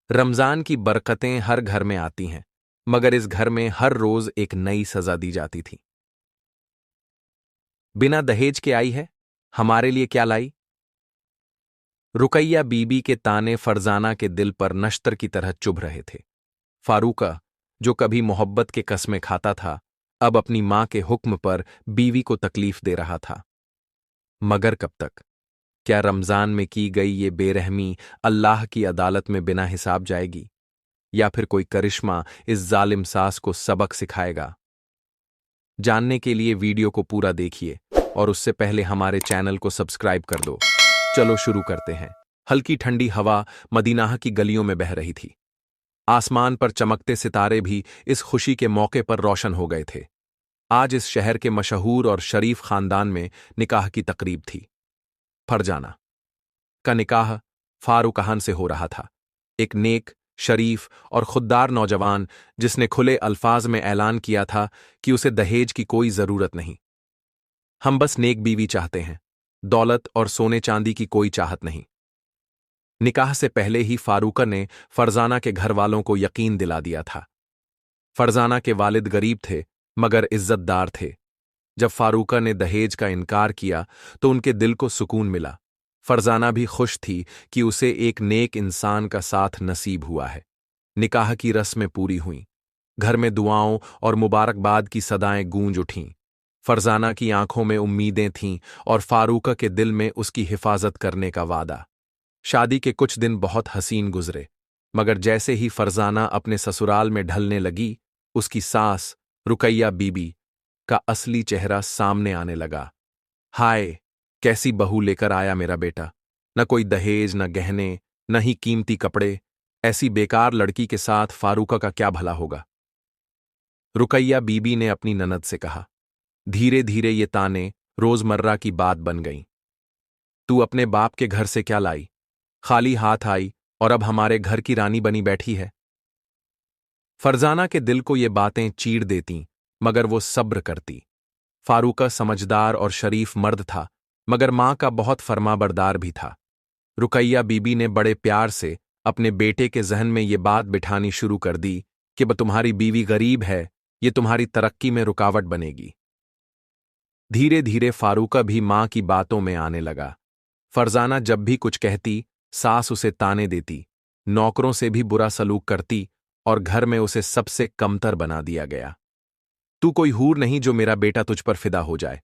रमजान की बरकतें हर घर में आती हैं, मगर इस घर में हर रोज एक नई सजा दी जाती थी। बिना दहेज के आई है, हमारे लिए क्या लाई? रुकैया बीबी के ताने फरजाना के दिल पर नश्तर की तरह चुभ रहे थे। फारूका, जो कभी मोहब्बत के कस्में खाता था, अब अपनी मां के हुक्म पर बीवी को तकलीफ दे रहा था। मगर कब तक? क्या रमजान में की गई ये बेरहमी अल्लाह की अदालत में बिना हिसाब जाएगी, या फिर कोई करिश्मा इस जालिम सास को सबक सिखाएगा? जानने के लिए वीडियो को पूरा देखिए और उससे पहले हमारे चैनल को सब्सक्राइब कर दो। चलो शुरू करते हैं। हल्की ठंडी हवा मदीनाह की गलियों में बह रही थी। आसमान पर चमकते सितारे भी इस खुशी के मौके पर रोशन हो गए थे। आज इस शहर के मशहूर और शरीफ खानदान में निकाह की तकरीब थी। फरजाना का निकाह फारूकहान से हो रहा था, एक नेक, शरीफ और खुददार नौजवान जिसने खुले अल्फाज में ऐलान किया था कि उसे दहेज की कोई जरूरत नहीं। हम बस नेक बीवी चाहते हैं, दौलत और सोने चांदी की कोई चाहत नहीं। निकाह से पहले ही फारूका ने फरजाना के घर वालों को यकीन दिला दिया था। फरजाना के वालिद गरीब थे, मगर इज्जतदार थे। जब फारूका ने दहेज का इनकार किया तो उनके दिल को सुकून मिला। फरजाना भी खुश थी कि उसे एक नेक इंसान का साथ नसीब हुआ है। निकाह की रस्में पूरी हुईं। घर में दुआओं और मुबारकबाद की सदाएं गूंज उठीं। फरजाना की आंखों में उम्मीदें थीं और फारूका के दिल में उसकी हिफाजत करने का वादा। शादी के कुछ दिन बहुत हसीन गुजरे, मगर जैसे ही फरजाना अपने ससुराल में ढलने लगी, उसकी सास रुकैया बीबी का असली चेहरा सामने आने लगा। हाय, कैसी बहू लेकर आया मेरा बेटा! न कोई दहेज, न गहने, न ही कीमती कपड़े। ऐसी बेकार लड़की के साथ फारूका का क्या भला होगा? रुकैया बीबी ने अपनी ननद से कहा। धीरे धीरे ये ताने रोजमर्रा की बात बन गईं। तू अपने बाप के घर से क्या लाई? खाली हाथ आई और अब हमारे घर की रानी बनी बैठी है। फरजाना के दिल को ये बातें चीड़ देतीं, मगर वो सब्र करती। फारूका समझदार और शरीफ मर्द था, मगर मां का बहुत फरमाबरदार भी था। रुकैया बीबी ने बड़े प्यार से अपने बेटे के जहन में ये बात बिठानी शुरू कर दी कि तुम्हारी बीवी गरीब है, ये तुम्हारी तरक्की में रुकावट बनेगी। धीरे धीरे फारूका भी मां की बातों में आने लगा। फरजाना जब भी कुछ कहती, सास उसे ताने देती, नौकरों से भी बुरा सलूक करती और घर में उसे सबसे कमतर बना दिया गया। तू कोई हूर नहीं जो मेरा बेटा तुझ पर फिदा हो जाए।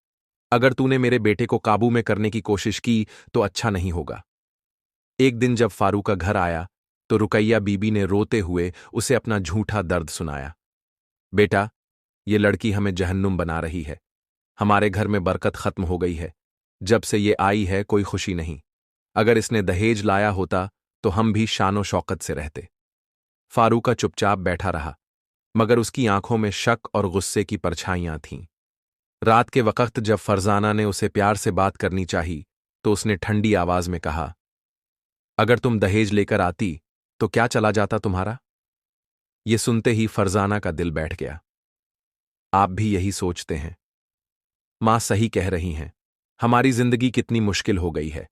अगर तूने मेरे बेटे को काबू में करने की कोशिश की तो अच्छा नहीं होगा। एक दिन जब फारूका घर आया तो रुकैया बीबी ने रोते हुए उसे अपना झूठा दर्द सुनाया। बेटा, ये लड़की हमें जहन्नुम बना रही है। हमारे घर में बरकत खत्म हो गई है। जब से ये आई है कोई खुशी नहीं। अगर इसने दहेज लाया होता तो हम भी शानो शौकत से रहते। फारूका चुपचाप बैठा रहा, मगर उसकी आंखों में शक और गुस्से की परछाइयां थीं। रात के वक्त जब फरजाना ने उसे प्यार से बात करनी चाही तो उसने ठंडी आवाज में कहा, अगर तुम दहेज लेकर आती तो क्या चला जाता तुम्हारा? ये सुनते ही फरजाना का दिल बैठ गया। आप भी यही सोचते हैं? मां सही कह रही हैं। हमारी जिंदगी कितनी मुश्किल हो गई है।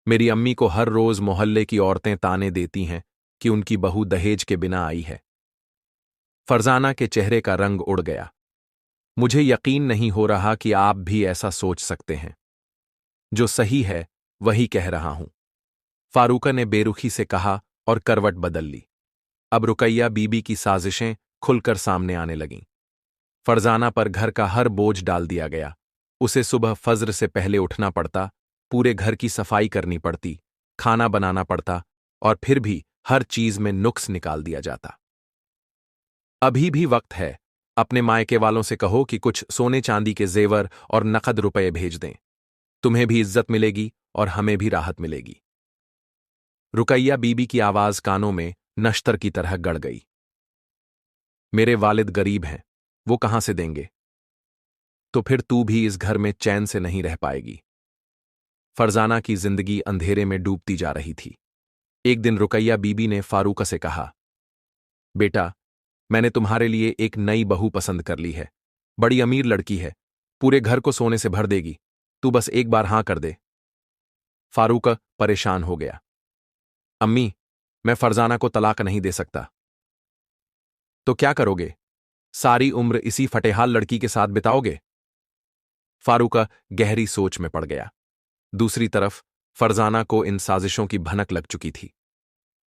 मेरी अम्मी को हर रोज मोहल्ले की औरतें ताने देती हैं कि उनकी बहू दहेज के बिना आई है। फरजाना के चेहरे का रंग उड़ गया। मुझे यकीन नहीं हो रहा कि आप भी ऐसा सोच सकते हैं। जो सही है वही कह रहा हूं, फारूका ने बेरुखी से कहा और करवट बदल ली। अब रुकैया बीबी की साजिशें खुलकर सामने आने लगीं। फरजाना पर घर का हर बोझ डाल दिया गया। उसे सुबह फज्र से पहले उठना पड़ता, पूरे घर की सफाई करनी पड़ती, खाना बनाना पड़ता और फिर भी हर चीज में नुक्स निकाल दिया जाता। अभी भी वक्त है। अपने मायके वालों से कहो कि कुछ सोने चांदी के जेवर और नकद रुपए भेज दें। तुम्हें भी इज्जत मिलेगी और हमें भी राहत मिलेगी। रुकैया बीबी की आवाज कानों में नश्तर की तरह गड़ गई। मेरे वालिद गरीब हैं, वो कहां से देंगे? तो फिर तू भी इस घर में चैन से नहीं रह पाएगी। फरजाना की जिंदगी अंधेरे में डूबती जा रही थी। एक दिन रुकैया बीबी ने फारूका से कहा, बेटा, मैंने तुम्हारे लिए एक नई बहू पसंद कर ली है। बड़ी अमीर लड़की है, पूरे घर को सोने से भर देगी। तू बस एक बार हां कर दे। फारूका परेशान हो गया। अम्मी, मैं फरजाना को तलाक नहीं दे सकता। तो क्या करोगे? सारी उम्र इसी फटेहाल लड़की के साथ बिताओगे? फारूका गहरी सोच में पड़ गया। दूसरी तरफ फरजाना को इन साजिशों की भनक लग चुकी थी।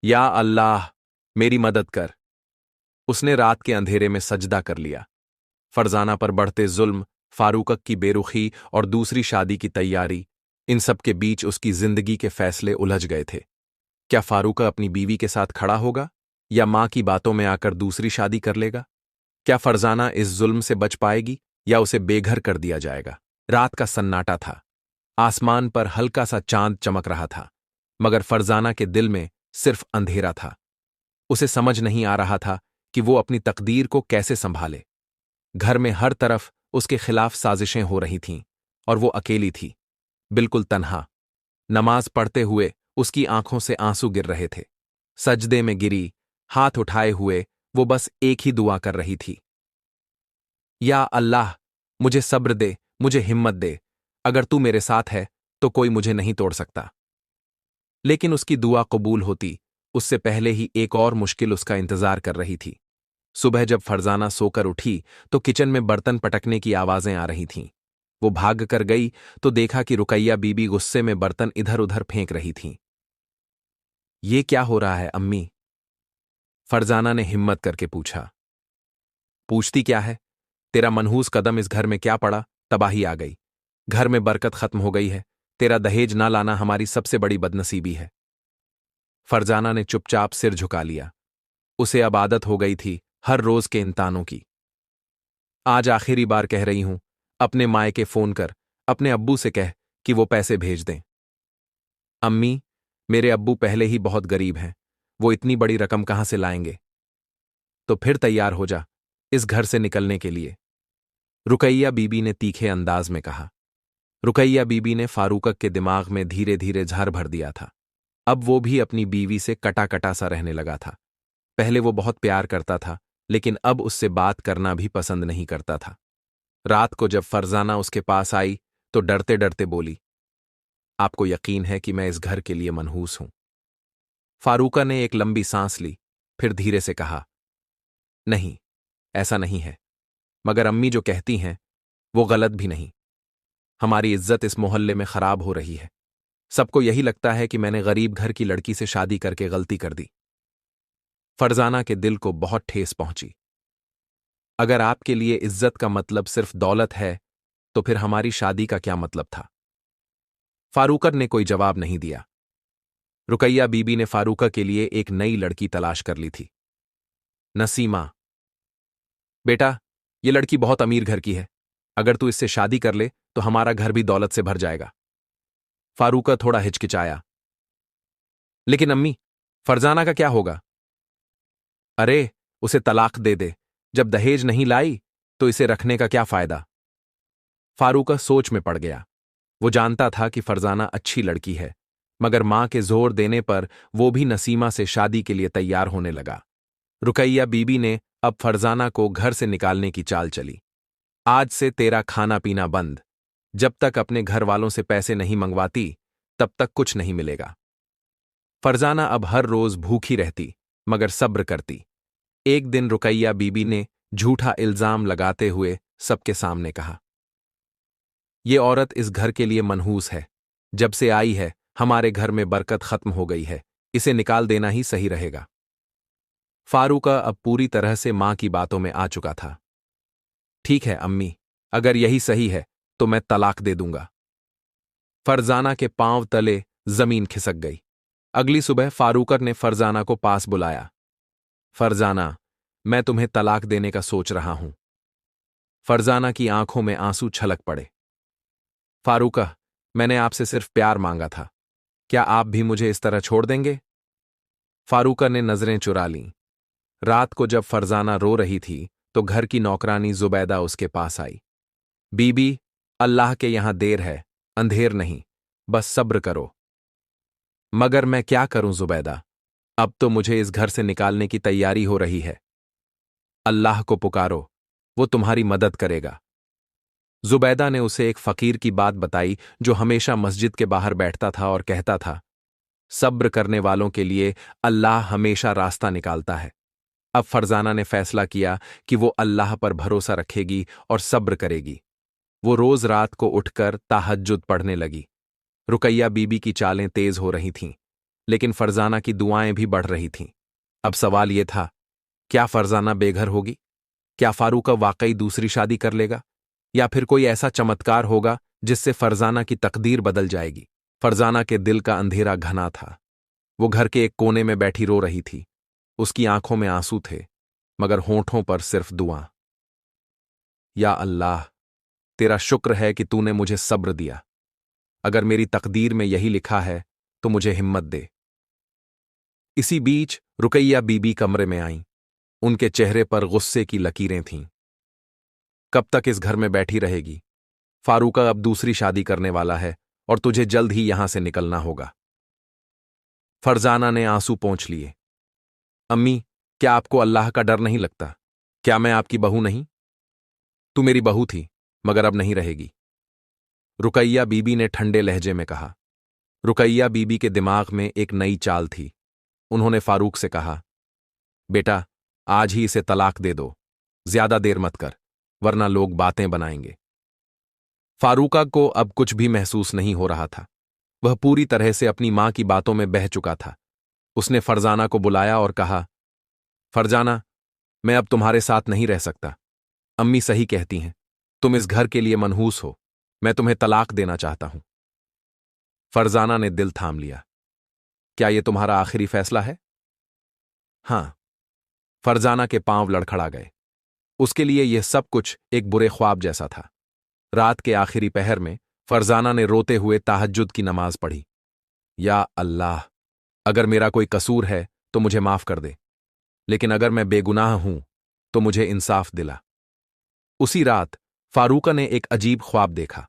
या अल्लाह, मेरी मदद कर। उसने रात के अंधेरे में सजदा कर लिया। फरजाना पर बढ़ते जुल्म, फारूक की बेरुखी और दूसरी शादी की तैयारी, इन सब के बीच उसकी जिंदगी के फैसले उलझ गए थे। क्या फारूक अपनी बीवी के साथ खड़ा होगा या मां की बातों में आकर दूसरी शादी कर लेगा? क्या फरजाना इस जुल्म से बच पाएगी या उसे बेघर कर दिया जाएगा? रात का सन्नाटा था। आसमान पर हल्का सा चांद चमक रहा था, मगर फरजाना के दिल में सिर्फ अंधेरा था। उसे समझ नहीं आ रहा था कि वो अपनी तकदीर को कैसे संभाले। घर में हर तरफ उसके खिलाफ साजिशें हो रही थीं और वो अकेली थी, बिल्कुल तन्हा। नमाज पढ़ते हुए उसकी आंखों से आंसू गिर रहे थे। सजदे में गिरी, हाथ उठाए हुए वो बस एक ही दुआ कर रही थी। या अल्लाह, मुझे सब्र दे, मुझे हिम्मत दे। अगर तू मेरे साथ है तो कोई मुझे नहीं तोड़ सकता। लेकिन उसकी दुआ कबूल होती उससे पहले ही एक और मुश्किल उसका इंतजार कर रही थी। सुबह जब फरजाना सोकर उठी तो किचन में बर्तन पटकने की आवाजें आ रही थीं। वो भाग कर गई तो देखा कि रुकैया बीबी गुस्से में बर्तन इधर उधर फेंक रही थीं। ये क्या हो रहा है अम्मी? फरजाना ने हिम्मत करके पूछा। पूछती क्या है? तेरा मनहूस कदम इस घर में क्या पड़ा, तबाही आ गई। घर में बरकत खत्म हो गई है। तेरा दहेज ना लाना हमारी सबसे बड़ी बदनसीबी है। फरजाना ने चुपचाप सिर झुका लिया। उसे अब आदत हो गई थी हर रोज के इन तानों की। आज आखिरी बार कह रही हूं, अपने मायके फोन कर, अपने अब्बू से कह कि वो पैसे भेज दें। अम्मी, मेरे अब्बू पहले ही बहुत गरीब हैं, वो इतनी बड़ी रकम कहां से लाएंगे? तो फिर तैयार हो जा इस घर से निकलने के लिए, रुकैया बीबी ने तीखे अंदाज में कहा। रुकैया बीबी ने फारूक के दिमाग में धीरे धीरे झर भर दिया था। अब वो भी अपनी बीवी से कटा कटा सा रहने लगा था। पहले वो बहुत प्यार करता था, लेकिन अब उससे बात करना भी पसंद नहीं करता था। रात को जब फरजाना उसके पास आई तो डरते डरते बोली, आपको यकीन है कि मैं इस घर के लिए मनहूस हूं? फारूका ने एक लंबी सांस ली, फिर धीरे से कहा, नहीं, ऐसा नहीं है। मगर अम्मी जो कहती हैं वो गलत भी नहीं। हमारी इज्जत इस मोहल्ले में खराब हो रही है। सबको यही लगता है कि मैंने गरीब घर की लड़की से शादी करके गलती कर दी। फरजाना के दिल को बहुत ठेस पहुंची। अगर आपके लिए इज्जत का मतलब सिर्फ दौलत है तो फिर हमारी शादी का क्या मतलब था? फारूकर ने कोई जवाब नहीं दिया। रुकैया बीबी ने फारूका के लिए एक नई लड़की तलाश कर ली थी। नसीमा। बेटा, ये लड़की बहुत अमीर घर की है। अगर तू इससे शादी कर ले तो हमारा घर भी दौलत से भर जाएगा। फारूका थोड़ा हिचकिचाया। लेकिन अम्मी, फरजाना का क्या होगा? अरे, उसे तलाक दे दे। जब दहेज नहीं लाई तो इसे रखने का क्या फायदा? फारूका सोच में पड़ गया। वो जानता था कि फरजाना अच्छी लड़की है, मगर मां के जोर देने पर वो भी नसीमा से शादी के लिए तैयार होने लगा। रुकैया बीबी ने अब फरजाना को घर से निकालने की चाल चली। आज से तेरा खाना पीना बंद। जब तक अपने घर वालों से पैसे नहीं मंगवाती तब तक कुछ नहीं मिलेगा। फरजाना अब हर रोज भूखी रहती, मगर सब्र करती। एक दिन रुकैया बीबी ने झूठा इल्जाम लगाते हुए सबके सामने कहा, ये औरत इस घर के लिए मनहूस है। जब से आई है हमारे घर में बरकत खत्म हो गई है। इसे निकाल देना ही सही रहेगा। फारूका अब पूरी तरह से मां की बातों में आ चुका था। ठीक है अम्मी, अगर यही सही है तो मैं तलाक दे दूंगा। फरजाना के पांव तले जमीन खिसक गई। अगली सुबह फारूकर ने फरजाना को पास बुलाया। फरजाना, मैं तुम्हें तलाक देने का सोच रहा हूं। फरजाना की आंखों में आंसू छलक पड़े। फारूका, मैंने आपसे सिर्फ प्यार मांगा था। क्या आप भी मुझे इस तरह छोड़ देंगे? फारूका ने नजरें चुरा लीं। रात को जब फरजाना रो रही थी तो घर की नौकरानी जुबैदा उसके पास आई। बीबी, अल्लाह के यहां देर है, अंधेर नहीं, बस सब्र करो। मगर मैं क्या करूं जुबैदा? अब तो मुझे इस घर से निकालने की तैयारी हो रही है। अल्लाह को पुकारो, वो तुम्हारी मदद करेगा। जुबैदा ने उसे एक फकीर की बात बताई जो हमेशा मस्जिद के बाहर बैठता था और कहता था, सब्र करने वालों के लिए अल्लाह हमेशा रास्ता निकालता है। अब फरजाना ने फैसला किया कि वो अल्लाह पर भरोसा रखेगी और सब्र करेगी। वो रोज रात को उठकर तहज्जुद पढ़ने लगी। रुकैया बीबी की चालें तेज हो रही थीं, लेकिन फरजाना की दुआएं भी बढ़ रही थीं। अब सवाल ये था, क्या फरजाना बेघर होगी? क्या फारूका वाकई दूसरी शादी कर लेगा? या फिर कोई ऐसा चमत्कार होगा जिससे फरजाना की तकदीर बदल जाएगी? फरजाना के दिल का अंधेरा घना था। वो घर के एक कोने में बैठी रो रही थी। उसकी आंखों में आंसू थे, मगर होंठों पर सिर्फ दुआ। या अल्लाह, तेरा शुक्र है कि तूने मुझे सब्र दिया। अगर मेरी तकदीर में यही लिखा है तो मुझे हिम्मत दे। इसी बीच रुकैया बीबी कमरे में आईं। उनके चेहरे पर गुस्से की लकीरें थीं। कब तक इस घर में बैठी रहेगी? फारूका अब दूसरी शादी करने वाला है और तुझे जल्द ही यहां से निकलना होगा। फरजाना ने आंसू पोंछ लिए। अम्मी, क्या आपको अल्लाह का डर नहीं लगता? क्या मैं आपकी बहू नहीं? तू मेरी बहू थी, मगर अब नहीं रहेगी, रुकैया बीबी ने ठंडे लहजे में कहा। रुकैया बीबी के दिमाग में एक नई चाल थी। उन्होंने फारूक से कहा, बेटा, आज ही इसे तलाक दे दो। ज्यादा देर मत कर, वरना लोग बातें बनाएंगे। फारूका को अब कुछ भी महसूस नहीं हो रहा था। वह पूरी तरह से अपनी मां की बातों में बह चुका था। उसने फरजाना को बुलाया और कहा, फरजाना, मैं अब तुम्हारे साथ नहीं रह सकता। अम्मी सही कहती हैं, तुम इस घर के लिए मनहूस हो। मैं तुम्हें तलाक देना चाहता हूं। फरजाना ने दिल थाम लिया। क्या यह तुम्हारा आखिरी फैसला है? हां। फरजाना के पांव लड़खड़ा गए। उसके लिए यह सब कुछ एक बुरे ख्वाब जैसा था। रात के आखिरी पहर में फरजाना ने रोते हुए तहज्जुद की नमाज पढ़ी। या अल्लाह, अगर मेरा कोई कसूर है तो मुझे माफ कर दे, लेकिन अगर मैं बेगुनाह हूं तो मुझे इंसाफ दिला। उसी रात फारूका ने एक अजीब ख्वाब देखा।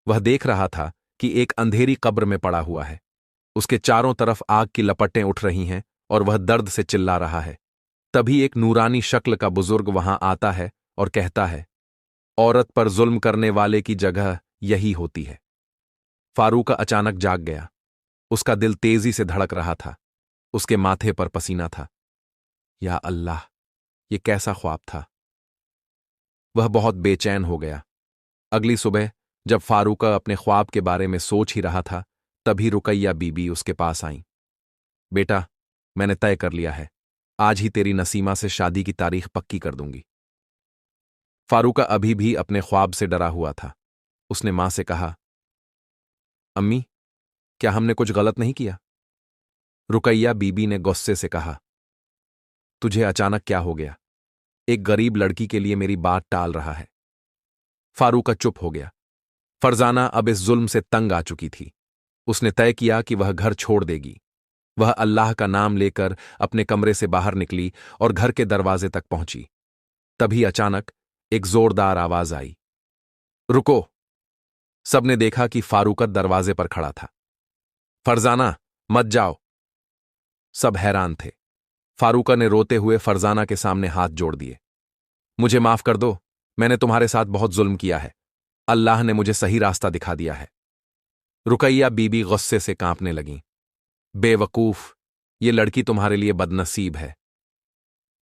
वह देख रहा था कि एक अंधेरी कब्र में पड़ा हुआ है। उसके चारों तरफ आग की लपटें उठ रही हैं और वह दर्द से चिल्ला रहा है। तभी एक नूरानी शक्ल का बुजुर्ग वहां आता है और कहता है, औरत पर जुल्म करने वाले की जगह यही होती है। फारूका अचानक जाग गया। उसका दिल तेजी से धड़क रहा था। उसके माथे पर पसीना था। या अल्लाह, ये कैसा ख्वाब था? वह बहुत बेचैन हो गया। अगली सुबह जब फारूका अपने ख्वाब के बारे में सोच ही रहा था, तभी रुकैया बीबी उसके पास आईं। बेटा, मैंने तय कर लिया है, आज ही तेरी नसीमा से शादी की तारीख पक्की कर दूंगी। फारूका अभी भी अपने ख्वाब से डरा हुआ था। उसने मां से कहा, अम्मी, क्या हमने कुछ गलत नहीं किया? रुकैया बीबी ने गुस्से से कहा, तुझे अचानक क्या हो गया? एक गरीब लड़की के लिए मेरी बात टाल रहा है। फारूका चुप हो गया। फरजाना अब इस जुल्म से तंग आ चुकी थी। उसने तय किया कि वह घर छोड़ देगी। वह अल्लाह का नाम लेकर अपने कमरे से बाहर निकली और घर के दरवाजे तक पहुंची। तभी अचानक एक जोरदार आवाज आई, रुको! सबने देखा कि फारूका दरवाजे पर खड़ा था। फरजाना, मत जाओ! सब हैरान थे। फारूका ने रोते हुए फरजाना के सामने हाथ जोड़ दिए। मुझे माफ कर दो, मैंने तुम्हारे साथ बहुत जुल्म किया है। अल्लाह ने मुझे सही रास्ता दिखा दिया है। रुकैया बीबी गुस्से से कांपने लगीं। बेवकूफ, ये लड़की तुम्हारे लिए बदनसीब है।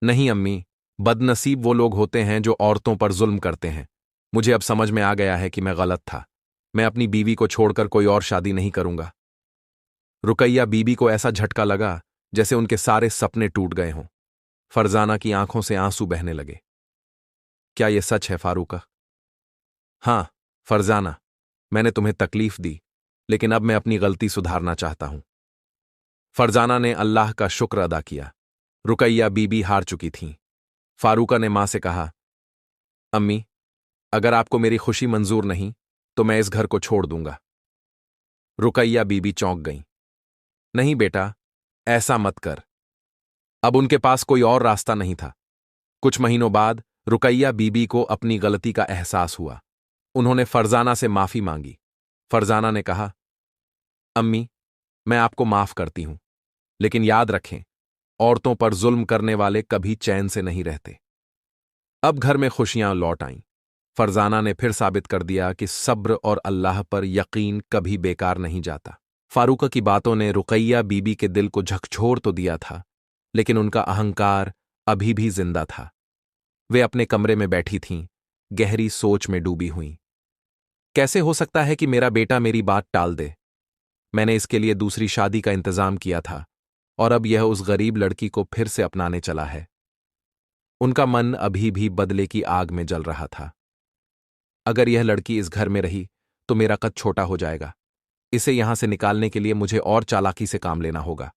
नहीं अम्मी, बदनसीब वो लोग होते हैं जो औरतों पर जुल्म करते हैं। मुझे अब समझ में आ गया है कि मैं गलत था। मैं अपनी बीवी को छोड़कर कोई और शादी नहीं करूंगा। रुकैया बीबी को ऐसा झटका लगा जैसे उनके सारे सपने टूट गए हों। फरजाना की आंखों से आंसू बहने लगे। क्या यह सच है फारूका? हां फरजाना, मैंने तुम्हें तकलीफ दी, लेकिन अब मैं अपनी गलती सुधारना चाहता हूं। फरजाना ने अल्लाह का शुक्र अदा किया। रुकैया बीबी हार चुकी थीं। फारूका ने मां से कहा, अम्मी, अगर आपको मेरी खुशी मंजूर नहीं तो मैं इस घर को छोड़ दूंगा। रुकैया बीबी चौंक गईं। नहीं बेटा, ऐसा मत कर। अब उनके पास कोई और रास्ता नहीं था। कुछ महीनों बाद रुकैया बीबी को अपनी गलती का एहसास हुआ। उन्होंने फरजाना से माफी मांगी। फरजाना ने कहा, अम्मी, मैं आपको माफ करती हूं, लेकिन याद रखें, औरतों पर जुल्म करने वाले कभी चैन से नहीं रहते। अब घर में खुशियां लौट आईं। फरजाना ने फिर साबित कर दिया कि सब्र और अल्लाह पर यकीन कभी बेकार नहीं जाता। फारूका की बातों ने रुकैया बीबी के दिल को झकझोर तो दिया था, लेकिन उनका अहंकार अभी भी जिंदा था। वे अपने कमरे में बैठी थीं, गहरी सोच में डूबी हुईं। कैसे हो सकता है कि मेरा बेटा मेरी बात टाल दे? मैंने इसके लिए दूसरी शादी का इंतजाम किया था, और अब यह उस गरीब लड़की को फिर से अपनाने चला है। उनका मन अभी भी बदले की आग में जल रहा था। अगर यह लड़की इस घर में रही तो मेरा कद छोटा हो जाएगा। इसे यहां से निकालने के लिए मुझे और चालाकी से काम लेना होगा।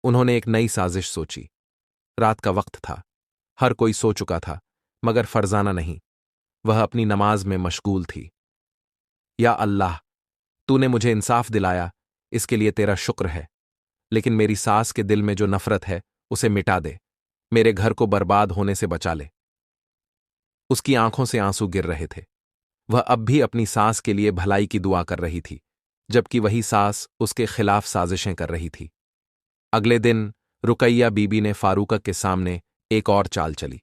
उन्होंने एक नई साजिश सोची। रात का वक्त था, हर कोई सो चुका था, मगर फरजाना नहीं। वह अपनी नमाज में मशगूल थी। या अल्लाह, तूने मुझे इंसाफ दिलाया, इसके लिए तेरा शुक्र है। लेकिन मेरी सास के दिल में जो नफरत है उसे मिटा दे, मेरे घर को बर्बाद होने से बचा ले। उसकी आंखों से आंसू गिर रहे थे। वह अब भी अपनी सास के लिए भलाई की दुआ कर रही थी, जबकि वही सास उसके खिलाफ साजिशें कर रही थी। अगले दिन रुकैया बीबी ने फारूका के सामने एक और चाल चली।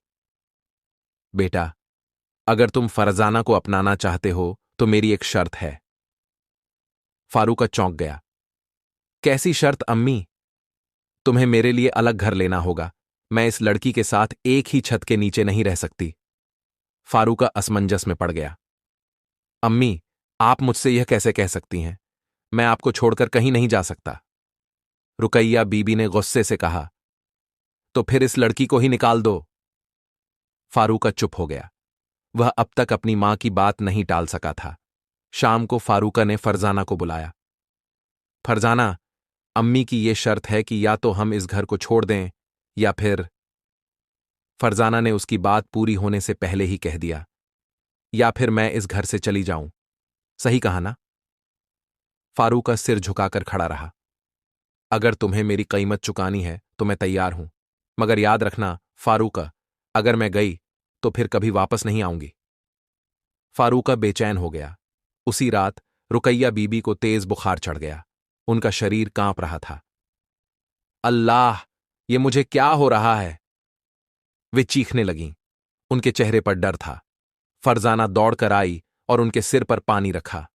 बेटा, अगर तुम फरजाना को अपनाना चाहते हो तो मेरी एक शर्त है। फारूका चौंक गया। कैसी शर्त अम्मी? तुम्हें मेरे लिए अलग घर लेना होगा। मैं इस लड़की के साथ एक ही छत के नीचे नहीं रह सकती। फारूका असमंजस में पड़ गया। अम्मी, आप मुझसे यह कैसे कह सकती हैं? मैं आपको छोड़कर कहीं नहीं जा सकता। रुकैया बीबी ने गुस्से से कहा। तो फिर इस लड़की को ही निकाल दो। फारूका चुप हो गया। वह अब तक अपनी मां की बात नहीं टाल सका था। शाम को फारूका ने फरजाना को बुलाया। फरजाना, अम्मी की ये शर्त है कि या तो हम इस घर को छोड़ दें या फिर। फरजाना ने उसकी बात पूरी होने से पहले ही कह दिया, या फिर मैं इस घर से चली जाऊं। सही कहा ना? फारूका सिर झुकाकर खड़ा रहा। अगर तुम्हें मेरी कीमत चुकानी है तो मैं तैयार हूं, मगर याद रखना फारूका, अगर मैं गई तो फिर कभी वापस नहीं आऊंगी। फारूका बेचैन हो गया। उसी रात रुकैया बीबी को तेज बुखार चढ़ गया। उनका शरीर कांप रहा था। अल्लाह, ये मुझे क्या हो रहा है? वे चीखने लगीं। उनके चेहरे पर डर था। फरजाना दौड़कर आई और उनके सिर पर पानी रखा।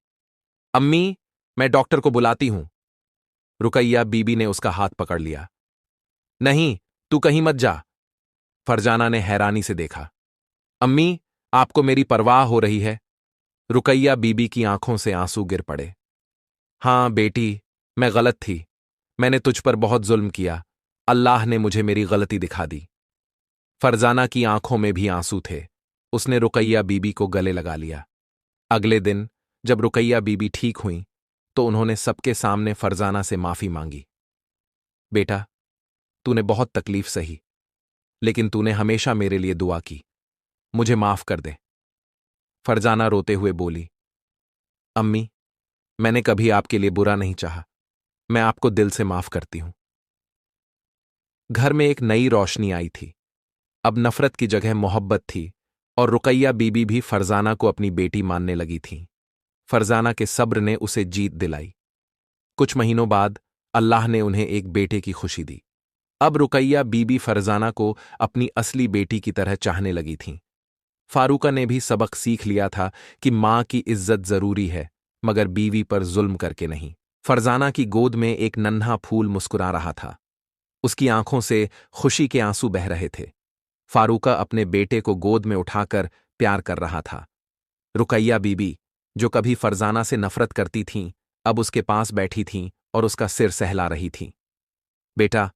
अम्मी, मैं डॉक्टर को बुलाती हूं। रुकैया बीबी ने उसका हाथ पकड़ लिया। नहीं, तू कहीं मत जा। फरजाना ने हैरानी से देखा। अम्मी, आपको मेरी परवाह हो रही है? रुकैया बीबी की आंखों से आंसू गिर पड़े। हां बेटी, मैं गलत थी। मैंने तुझ पर बहुत जुल्म किया। अल्लाह ने मुझे मेरी गलती दिखा दी। फरजाना की आंखों में भी आंसू थे। उसने रुकैया बीबी को गले लगा लिया। अगले दिन जब रुकैया बीबी ठीक हुई तो उन्होंने सबके सामने फरजाना से माफी मांगी। बेटा, तूने बहुत तकलीफ सही, लेकिन तूने हमेशा मेरे लिए दुआ की। मुझे माफ कर दे। फरजाना रोते हुए बोली, अम्मी, मैंने कभी आपके लिए बुरा नहीं चाहा। मैं आपको दिल से माफ करती हूं। घर में एक नई रोशनी आई थी। अब नफरत की जगह मोहब्बत थी, और रुकैया बीबी भी फरजाना को अपनी बेटी मानने लगी थीं। फरजाना के सब्र ने उसे जीत दिलाई। कुछ महीनों बाद अल्लाह ने उन्हें एक बेटे की खुशी दी। अब रुकैया बीबी फरजाना को अपनी असली बेटी की तरह चाहने लगी थीं। फारूका ने भी सबक सीख लिया था कि मां की इज्जत जरूरी है, मगर बीवी पर जुल्म करके नहीं। फरजाना की गोद में एक नन्हा फूल मुस्कुरा रहा था। उसकी आंखों से खुशी के आंसू बह रहे थे। फारूका अपने बेटे को गोद में उठाकर प्यार कर रहा था। रुकैया बीबी, जो कभी फरजाना से नफरत करती थीं, अब उसके पास बैठी थीं और उसका सिर सहला रही थीं। बेटा,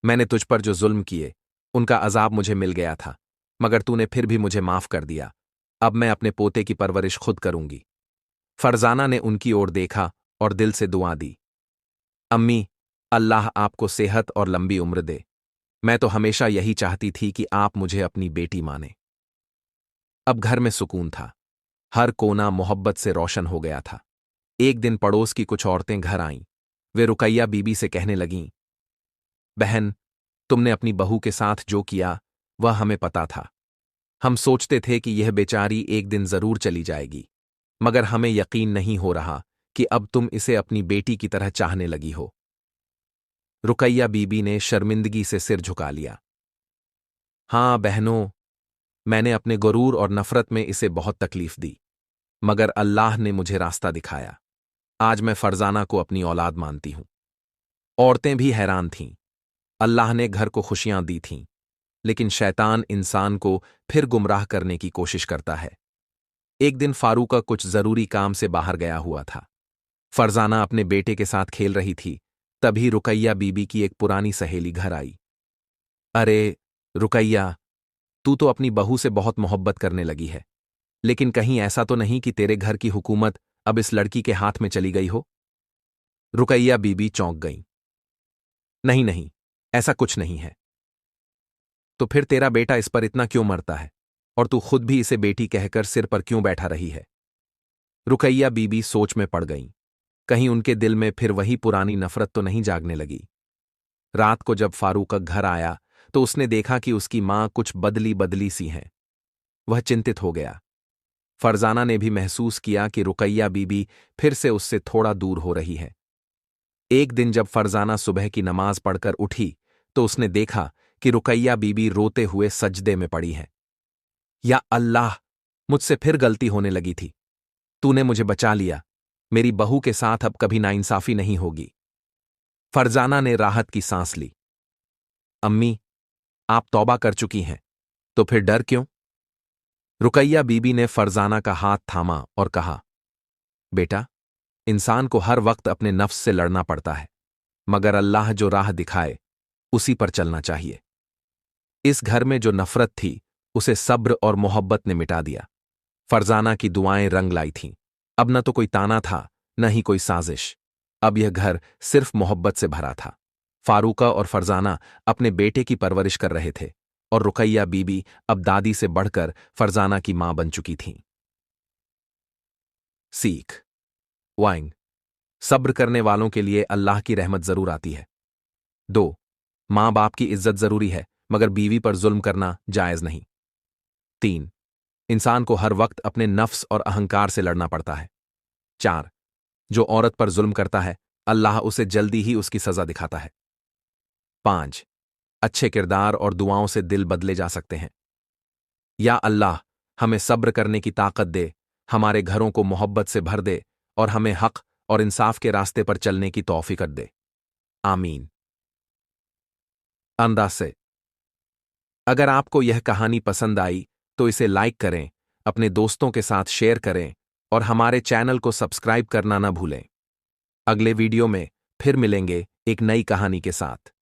मैंने तुझ पर जो जुल्म किए, उनका अजाब मुझे मिल गया था, मगर तूने फिर भी मुझे माफ कर दिया। अब मैं अपने पोते की परवरिश खुद करूंगी। फरजाना ने उनकी ओर देखा और दिल से दुआ दी। अम्मी, अल्लाह आपको सेहत और लंबी उम्र दे। मैं तो हमेशा यही चाहती थी कि आप मुझे अपनी बेटी माने। अब घर में सुकून था। हर कोना मोहब्बत से रोशन हो गया था। एक दिन पड़ोस की कुछ औरतें घर आईं। वे रुकैया बीबी से कहने लगीं, बहन, तुमने अपनी बहू के साथ जो किया वह हमें पता था। हम सोचते थे कि यह बेचारी एक दिन जरूर चली जाएगी, मगर हमें यकीन नहीं हो रहा कि अब तुम इसे अपनी बेटी की तरह चाहने लगी हो। रुकैया बीबी ने शर्मिंदगी से सिर झुका लिया। हां बहनों, मैंने अपने गुरूर और नफरत में इसे बहुत तकलीफ दी, मगर अल्लाह ने मुझे रास्ता दिखाया। आज मैं फरजाना को अपनी औलाद मानती हूं। औरतें भी हैरान थीं। अल्लाह ने घर को खुशियां दी थीं, लेकिन शैतान इंसान को फिर गुमराह करने की कोशिश करता है। एक दिन फारूका कुछ जरूरी काम से बाहर गया हुआ था। फरजाना अपने बेटे के साथ खेल रही थी, तभी रुकैया बीबी की एक पुरानी सहेली घर आई। अरे रुकैया, तू तो अपनी बहू से बहुत मोहब्बत करने लगी है, लेकिन कहीं ऐसा तो नहीं कि तेरे घर की हुकूमत अब इस लड़की के हाथ में चली गई हो? रुकैया बीबी चौंक गई। नहीं नहीं, ऐसा कुछ नहीं है। तो फिर तेरा बेटा इस पर इतना क्यों मरता है, और तू खुद भी इसे बेटी कहकर सिर पर क्यों बैठा रही है? रुकैया बीबी सोच में पड़ गईं। कहीं उनके दिल में फिर वही पुरानी नफरत तो नहीं जागने लगी। रात को जब फारूक घर आया तो उसने देखा कि उसकी मां कुछ बदली बदली सी हैं। वह चिंतित हो गया। फरजाना ने भी महसूस किया कि रुकैया बीबी फिर से उससे थोड़ा दूर हो रही है। एक दिन जब फरजाना सुबह की नमाज पढ़कर उठी तो उसने देखा कि रुकैया बीबी रोते हुए सजदे में पड़ी है। या अल्लाह, मुझसे फिर गलती होने लगी थी। तूने मुझे बचा लिया। मेरी बहू के साथ अब कभी नाइंसाफी नहीं होगी। फरजाना ने राहत की सांस ली। अम्मी, आप तौबा कर चुकी हैं, तो फिर डर क्यों? रुकैया बीबी ने फरजाना का हाथ थामा और कहा, बेटा, इंसान को हर वक्त अपने नफ्स से लड़ना पड़ता है, मगर अल्लाह जो राह दिखाए उसी पर चलना चाहिए। इस घर में जो नफरत थी उसे सब्र और मोहब्बत ने मिटा दिया। फरजाना की दुआएं रंग लाई थीं। अब न तो कोई ताना था, न ही कोई साजिश। अब यह घर सिर्फ मोहब्बत से भरा था। फारूका और फरजाना अपने बेटे की परवरिश कर रहे थे, और रुकैया बीबी अब दादी से बढ़कर फरजाना की मां बन चुकी थीं। सीख वाइंग, सब्र करने वालों के लिए अल्लाह की रहमत जरूर आती है। 2. मां बाप की इज्जत जरूरी है, मगर बीवी पर जुल्म करना जायज नहीं। 3. इंसान को हर वक्त अपने नफ्स और अहंकार से लड़ना पड़ता है। 4. जो औरत पर जुल्म करता है, अल्लाह उसे जल्दी ही उसकी सजा दिखाता है। 5. अच्छे किरदार और दुआओं से दिल बदले जा सकते हैं। या अल्लाह, हमें सब्र करने की ताकत दे, हमारे घरों को मोहब्बत से भर दे, और हमें हक और इंसाफ के रास्ते पर चलने की तौफीक दे। आमीन। अंदाज से, अगर आपको यह कहानी पसंद आई तो इसे लाइक करें, अपने दोस्तों के साथ शेयर करें, और हमारे चैनल को सब्सक्राइब करना न भूलें। अगले वीडियो में फिर मिलेंगे एक नई कहानी के साथ।